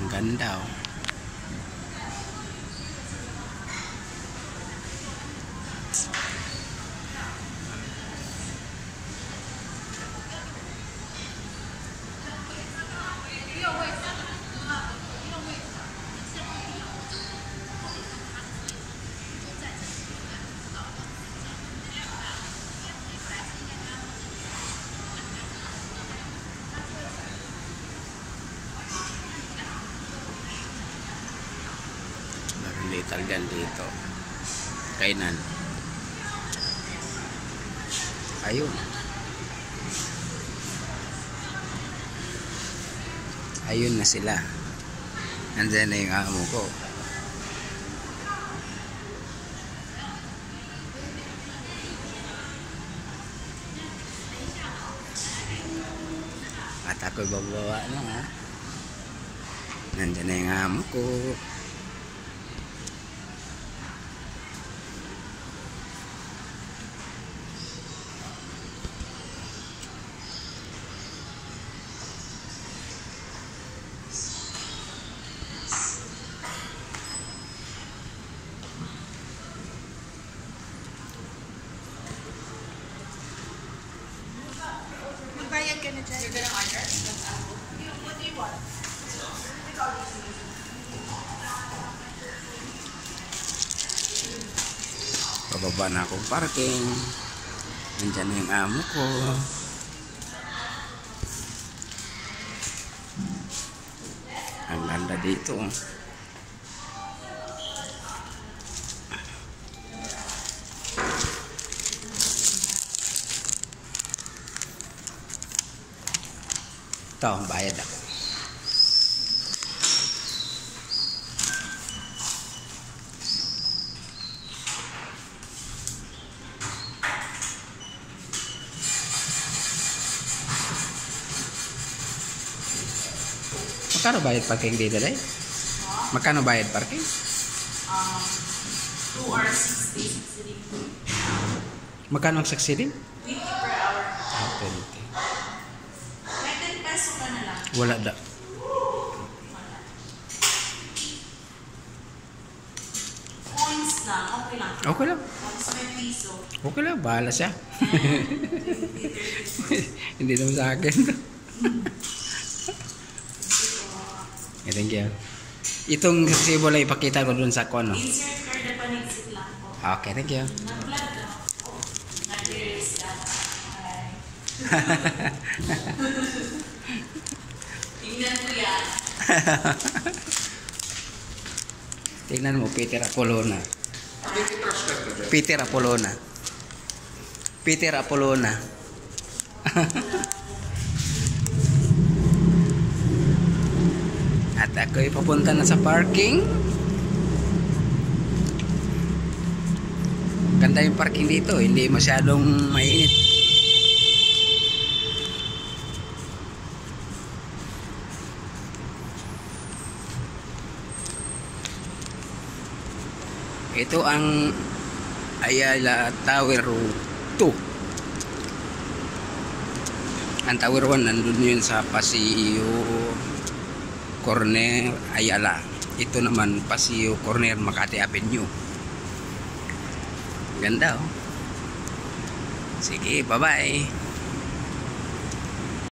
Ang ganda oh. Talgan dito kainan ayun na sila, nandyan na yung amo ko. At ako'y babawa na ha, nandyan na yung amo ko. Magbayad ka na dyan. You're gonna order? What do you want? Pababa na akong parking. Nandyan na yung amo ko. Ang ganda dito. Ito, bayad ako. Magkano bayad parking dito, day? Magkano bayad parking? 2 or 6 days succeeding. Magkano ang succeeding? 20 per hour. Ah, 20. May 10 peso ka na lang. Wala da. Coins lang, okay lang. Okay lang. Once may piso. Okay lang, bahala siya. Hindi naman sa akin. Thank you. Itong resibo lang ipakita ko dun sa kono. Insert card na panigsit lang po. Okay, thank you. Nag-vlog na ako. Nag-release ka. Tingnan ko yan. Tingnan mo, Peter Apolona. Peter Apolona. Peter Apolona. At ako'y papunta na sa parking. Ganda yung parking dito, hindi masyadong mainit. Ito ang Ayala Tower 2. Ang Tower 1 nandun yun sa Paseo Corner Ayala. Ito naman Paseo Corner Makati Avenue. Ganda oh. Sige, bye bye.